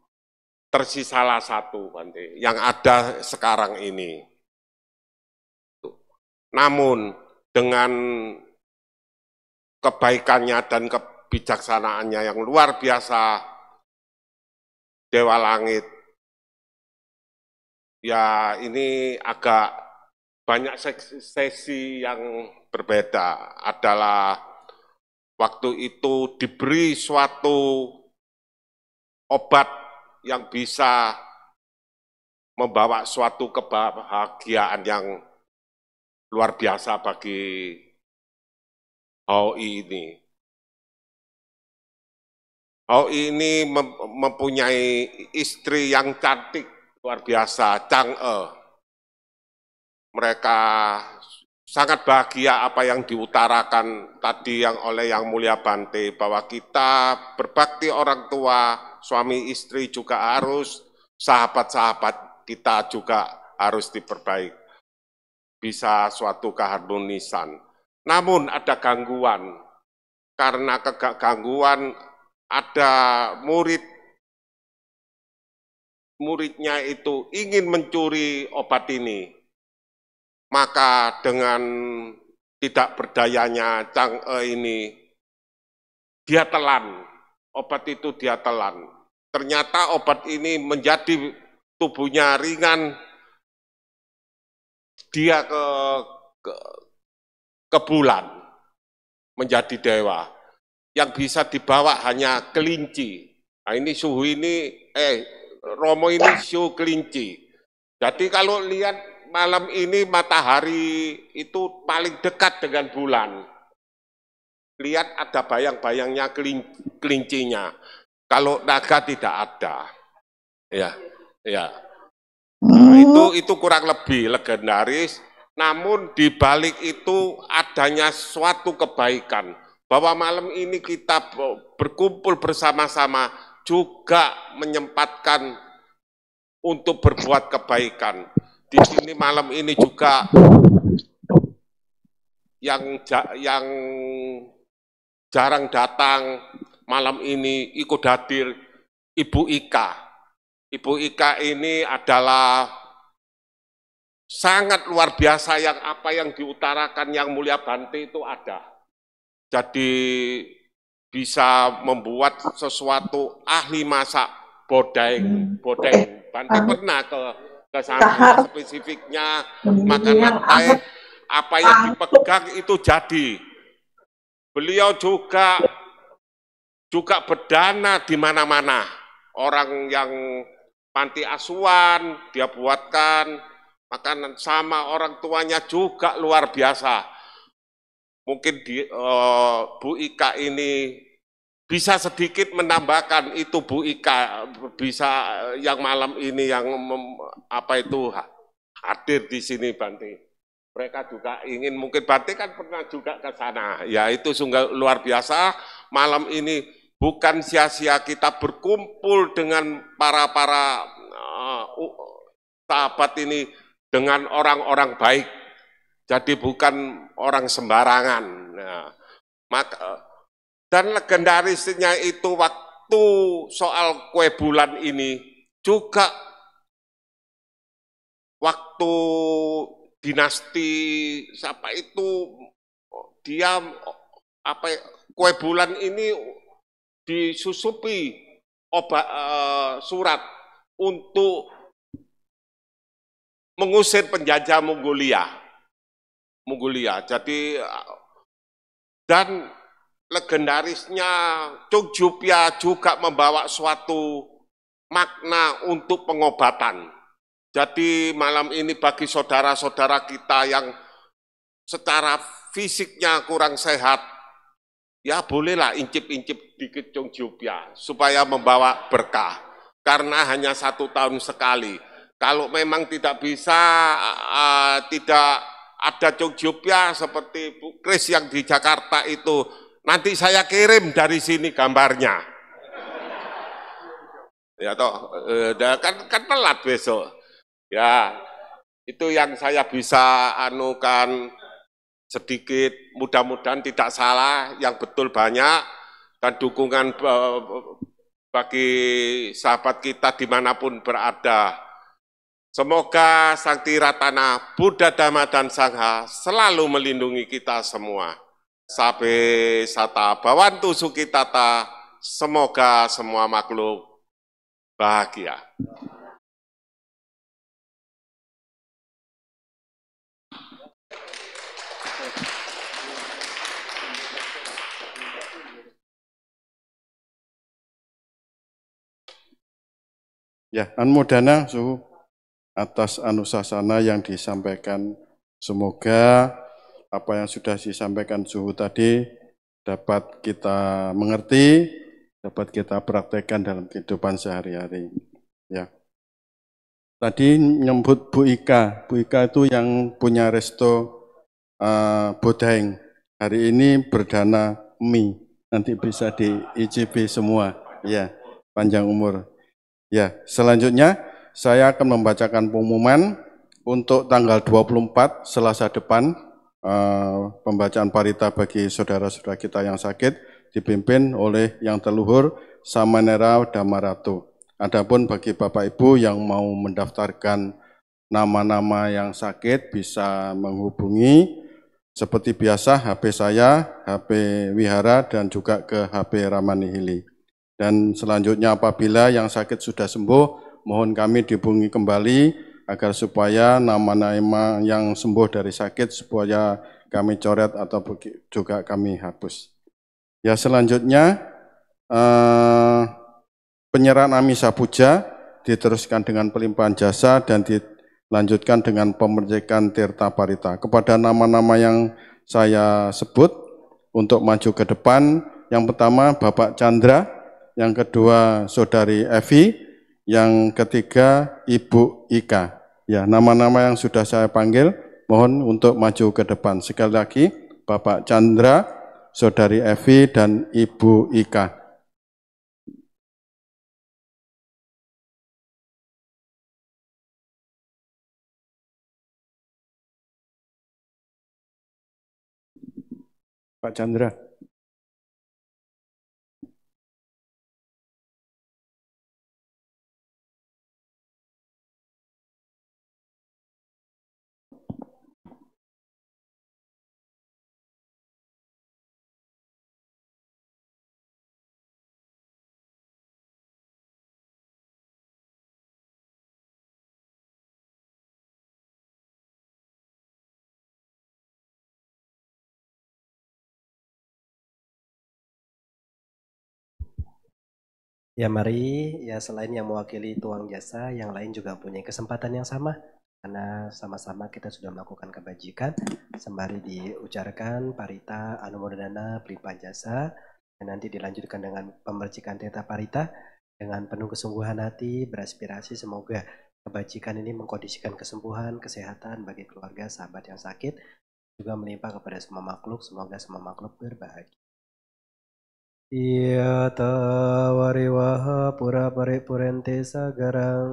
tersisalah 1 Bante, yang ada sekarang ini. Namun dengan kebaikannya dan kebijaksanaannya yang luar biasa, Dewa Langit, ya ini agak banyak sesi yang berbeda. Adalah waktu itu diberi suatu obat yang bisa membawa suatu kebahagiaan yang luar biasa bagi HOI ini. HOI ini mempunyai istri yang cantik, luar biasa, Chang'e. Mereka sangat bahagia apa yang diutarakan tadi oleh Yang Mulia Bante, bahwa kita berbakti orang tua, suami istri juga harus, sahabat-sahabat kita juga harus diperbaiki. Bisa suatu keharmonisan. Namun ada gangguan, karena kegangguan ada muridnya itu ingin mencuri obat ini. Maka dengan tidak berdayanya Chang'e ini, dia telan, obat itu dia telan. Ternyata obat ini menjadi tubuhnya ringan, dia ke bulan, menjadi dewa. Yang bisa dibawa hanya kelinci. Nah ini suhu ini, Romo ini suhu kelinci. Jadi kalau lihat malam ini matahari itu paling dekat dengan bulan. Lihat ada bayang-bayangnya kelincinya. Kalau naga tidak ada. Ya, ya. Nah, itu kurang lebih legendaris. Namun di balik itu adanya suatu kebaikan. Bahwa malam ini kita berkumpul bersama-sama juga menyempatkan untuk berbuat kebaikan. Di sini malam ini juga yang jarang datang malam ini ikut hadir Ibu Ika. Ibu Ika ini adalah sangat luar biasa, yang apa yang diutarakan Yang Mulia Bante itu ada. Jadi bisa membuat sesuatu, ahli masak bodeng. Bante pernah ke sana, spesifiknya makanan teh, apa yang dipegang itu jadi. Beliau juga berdana di mana-mana. Orang yang panti asuhan dia buatkan makanan, sama orang tuanya juga luar biasa. Mungkin Bu Ika ini bisa sedikit menambahkan itu, Bu Ika bisa yang malam ini yang hadir di sini Bante. Mereka juga ingin, mungkin Bante kan pernah juga ke sana. Ya itu sungguh luar biasa. Malam ini bukan sia-sia kita berkumpul dengan para sahabat ini dengan orang-orang baik. Jadi bukan orang sembarangan. Nah, dan legendarisnya itu waktu soal kue bulan ini juga waktu dinasti siapa itu, dia kue bulan ini disusupi surat untuk mengusir penjajah Mongolia. Jadi dan legendarisnya Chongjupya juga membawa suatu makna untuk pengobatan. Jadi malam ini bagi saudara-saudara kita yang secara fisiknya kurang sehat, ya bolehlah incip-incip dikit Chongjupya supaya membawa berkah. Karena hanya 1 tahun sekali. Kalau memang tidak bisa, tidak ada Chongjupya seperti Bu Kris yang di Jakarta itu, nanti saya kirim dari sini gambarnya. Ya toh, kan telat besok. Ya, itu yang saya bisa anukan sedikit, mudah-mudahan tidak salah, yang betul banyak, dan dukungan bagi sahabat kita dimanapun berada. Semoga Sang Tiratana, Buddha, Dhamma, dan Sangha selalu melindungi kita semua. Sabe sata bawantu sukitata, semoga semua makhluk bahagia. Ya, anmodana suhu atas anusasana yang disampaikan. Semoga apa yang sudah disampaikan suhu tadi dapat kita mengerti, dapat kita praktekkan dalam kehidupan sehari-hari. Ya. Tadi nyebut Bu Ika. Bu Ika itu yang punya resto Bodaeng. Hari ini berdana mie. Nanti bisa di ICB semua. Ya, panjang umur. Ya, selanjutnya saya akan membacakan pengumuman untuk tanggal 24 Selasa depan, pembacaan parita bagi saudara-saudara kita yang sakit dipimpin oleh yang terluhur Samanera Damaratu. Adapun bagi Bapak Ibu yang mau mendaftarkan nama-nama yang sakit bisa menghubungi seperti biasa HP saya, HP Wihara dan juga ke HP Ramani Hili. Dan selanjutnya apabila yang sakit sudah sembuh, mohon kami dihubungi kembali agar supaya nama-nama yang sembuh dari sakit supaya kami coret atau juga kami hapus. Ya, selanjutnya penyerahan Amisa Puja diteruskan dengan pelimpahan jasa dan dilanjutkan dengan pemercikan Tirta Parita. Kepada nama-nama yang saya sebut untuk maju ke depan, yang pertama Bapak Chandra, yang kedua Saudari Evi, yang ketiga Ibu Ika. Ya, nama-nama yang sudah saya panggil, mohon untuk maju ke depan. Sekali lagi, Bapak Chandra, Saudari Evi, dan Ibu Ika. Pak Chandra. Ya mari, ya selain yang mewakili tuang jasa, yang lain juga punya kesempatan yang sama. Karena sama-sama kita sudah melakukan kebajikan, sembari diucapkan parita anumodana pelimpahan jasa, dan nanti dilanjutkan dengan pemercikan Tirta Parita, dengan penuh kesungguhan hati, beraspirasi semoga kebajikan ini mengkondisikan kesembuhan, kesehatan bagi keluarga, sahabat yang sakit, juga melimpah kepada semua makhluk, semoga semua makhluk berbahagia. Iya tawariwaha pura paripurente sagarang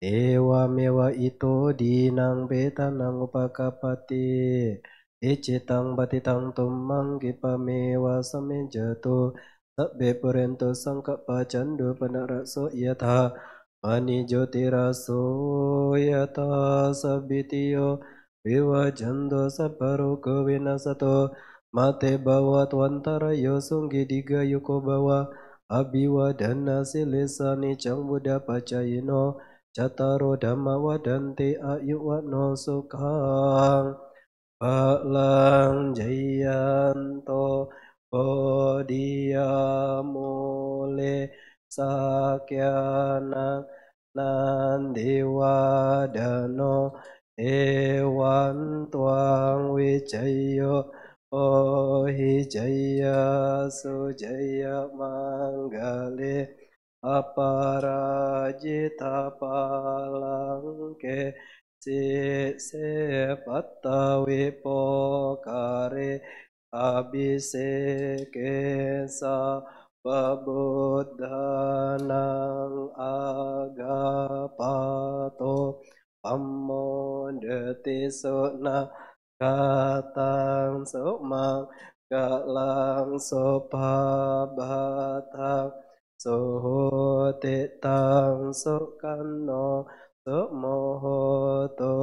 Ewa mewa ito dinang betanang upakapati Icitang batitang tumang kipamewa samejato Sabbe purento sangka pacando panaraso yatha Mani jotiraso yatha sabitiyo Viwa jando sabaro kewinasato Mate bawa tuantara yosunggi diga yuko bawa abiwa dana silesani cang buddha pacayino cataro dhamma wadanti ayuwano sukhang palang jayanto bodhiya mule sakyana nandiwadano ewan tuang wicayo Oh jaya sujaya manggale aparajita palangke si pattawi pokare abhiseke sa pabuddhanang agapato ammodati suna katang sumang galang sopabatang sohotitang sukano sumohoto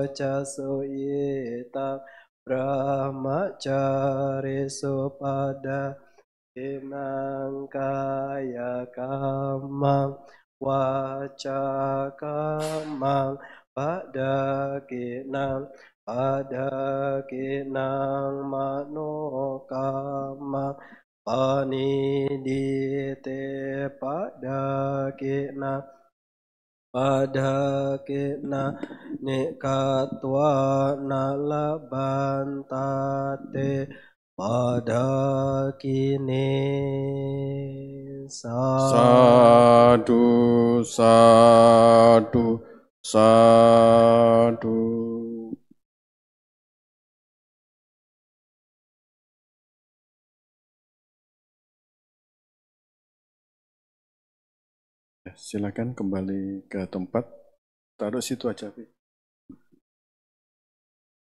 casuyitang brahmacari supada inang kaya kamang waca kamang pada kinang pada kinang mano kamang panidite padakena nikatwa nalabantate padakine Sadu, sadu, sadu. Silakan kembali ke tempat. Taruh situ aja, Pi.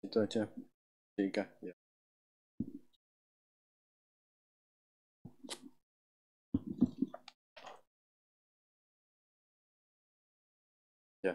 Itu aja, Ika. Ya. Ya.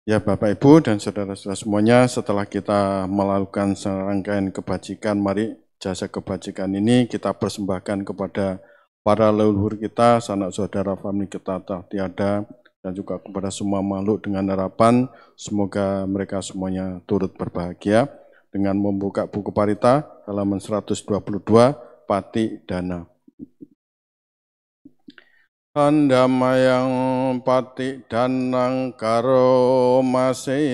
Ya, Bapak Ibu dan saudara-saudara semuanya, setelah kita melakukan serangkaian kebajikan, mari jasa kebajikan ini kita persembahkan kepada para leluhur kita, sanak saudara famili kita tak tiada, dan juga kepada semua makhluk dengan harapan semoga mereka semuanya turut berbahagia dengan membuka buku parita halaman 122 Pati Dana. Handamayang pati danang karo masih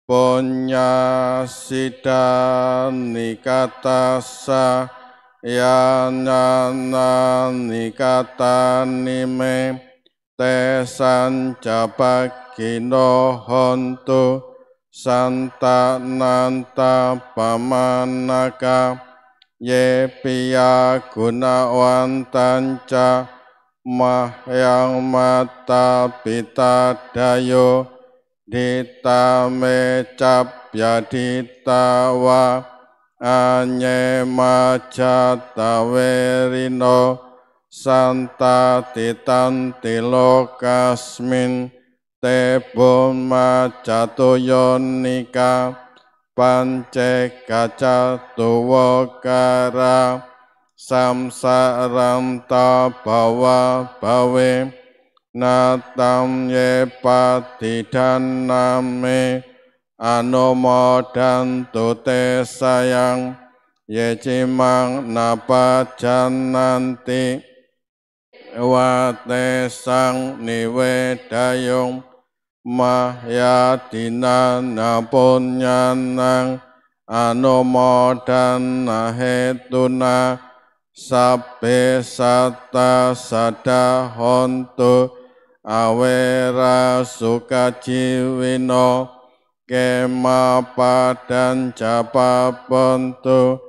punya sidan nikatasa yanana nikatanime tesan jabagino hontu santa nanta pamanaka ye piya gunawantanca mahyang mata pita dayo ditame capya ditawa anye majatawerino santa titanti lokasmin tebon majatoyonika pance kaca tuwakara samsaram tabawa bawe natam ye patidaname anomodan tute sayang ye cimang napajananti wate sang niwedayong mahyadina napunyanang anomodan nahetuna sabbe satta sadahontu awera sukajiwino kemapadan japapontu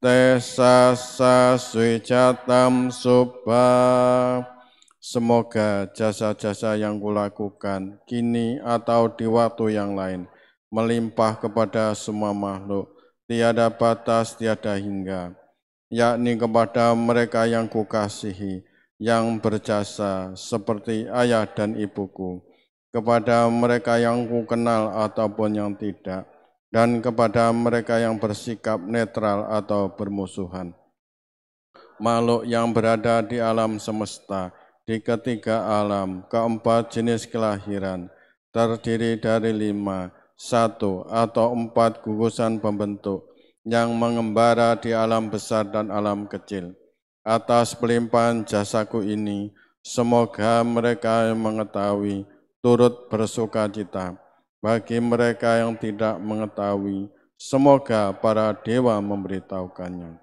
tesasa swijatam subha. Semoga jasa-jasa yang kulakukan kini atau di waktu yang lain melimpah kepada semua makhluk, tiada batas, tiada hingga, yakni kepada mereka yang kukasihi, yang berjasa seperti ayah dan ibuku, kepada mereka yang kukenal ataupun yang tidak, dan kepada mereka yang bersikap netral atau bermusuhan. Makhluk yang berada di alam semesta, di ketiga alam, keempat jenis kelahiran, terdiri dari 5, 1 atau 4 gugusan pembentuk yang mengembara di alam besar dan alam kecil. Atas pelimpahan jasaku ini, semoga mereka yang mengetahui turut bersukacita. Bagi mereka yang tidak mengetahui, semoga para dewa memberitahukannya.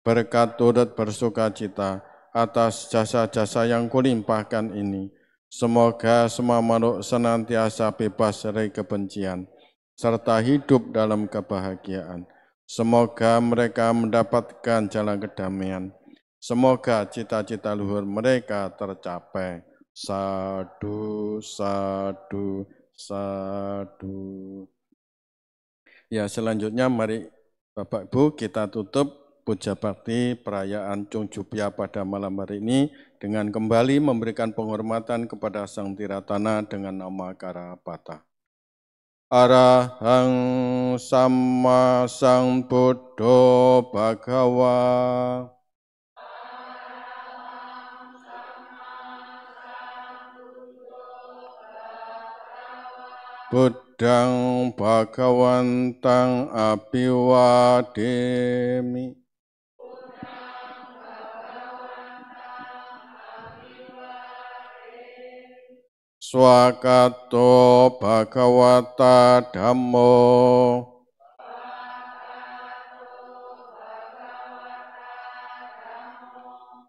Berkat turut bersukacita atas jasa-jasa yang kulimpahkan ini, semoga semua makhluk senantiasa bebas dari kebencian, serta hidup dalam kebahagiaan. Semoga mereka mendapatkan jalan kedamaian. Semoga cita-cita luhur mereka tercapai. Sadu, sadu, sadu. Ya, selanjutnya mari Bapak Ibu kita tutup puja bakti perayaan Chongjupya pada malam hari ini dengan kembali memberikan penghormatan kepada Sang Tiratana dengan nama Karapata. Arahang Samma Sang Buddho Bhagawa. Buddhang Bhagawantang Abhiwademi. Swakato bhagawata dhammo.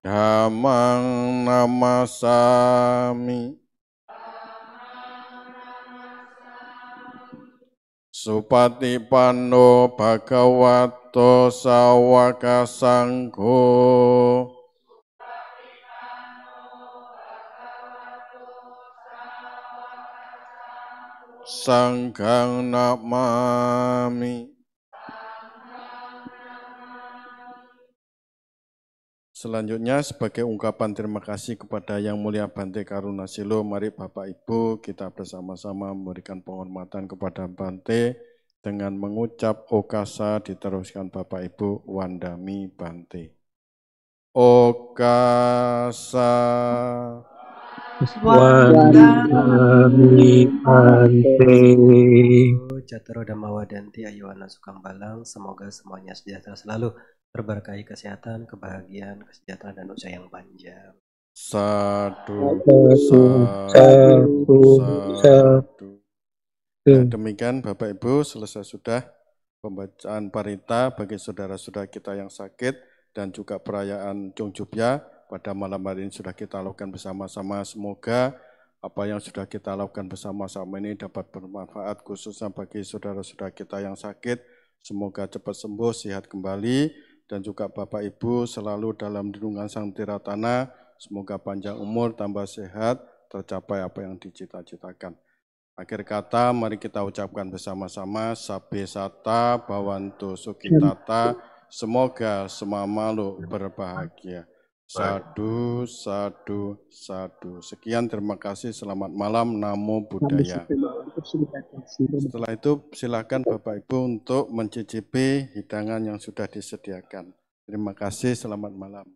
Dhammang namasami. Supatipanno bhagavato sawaka sangho. Sanghang namami. Selanjutnya sebagai ungkapan terima kasih kepada Yang Mulia Bante Karunasilo, mari Bapak Ibu kita bersama-sama memberikan penghormatan kepada Bante dengan mengucap okasa diteruskan Bapak Ibu Wandami Bante. Okasa. Wandami Bante. Jataro Dhammawadanti Ayuwana Sukang Balang, semoga semuanya sejahtera selalu, terberkahi kesehatan, kebahagiaan, kesejahteraan, dan usia yang panjang. Sadu, sadu. Ya, demikian Bapak Ibu, selesai sudah pembacaan parita bagi saudara-saudara kita yang sakit dan juga perayaan Chongjubya pada malam hari ini sudah kita lakukan bersama-sama. Semoga apa yang sudah kita lakukan bersama-sama ini dapat bermanfaat khususnya bagi saudara-saudara kita yang sakit. Semoga cepat sembuh, sehat kembali, dan juga Bapak Ibu selalu dalam lindungan Sang Tiratana. Semoga panjang umur, tambah sehat, tercapai apa yang dicita-citakan. Akhir kata, mari kita ucapkan bersama-sama, Sabbe Sata Bhavantu Sukhitata, semoga semua makhluk berbahagia. Sadu, sadu, sadu. Sekian, terima kasih, selamat malam, Namo Buddhaya. Setelah itu silakan Bapak Ibu untuk mencicipi hidangan yang sudah disediakan. Terima kasih, selamat malam.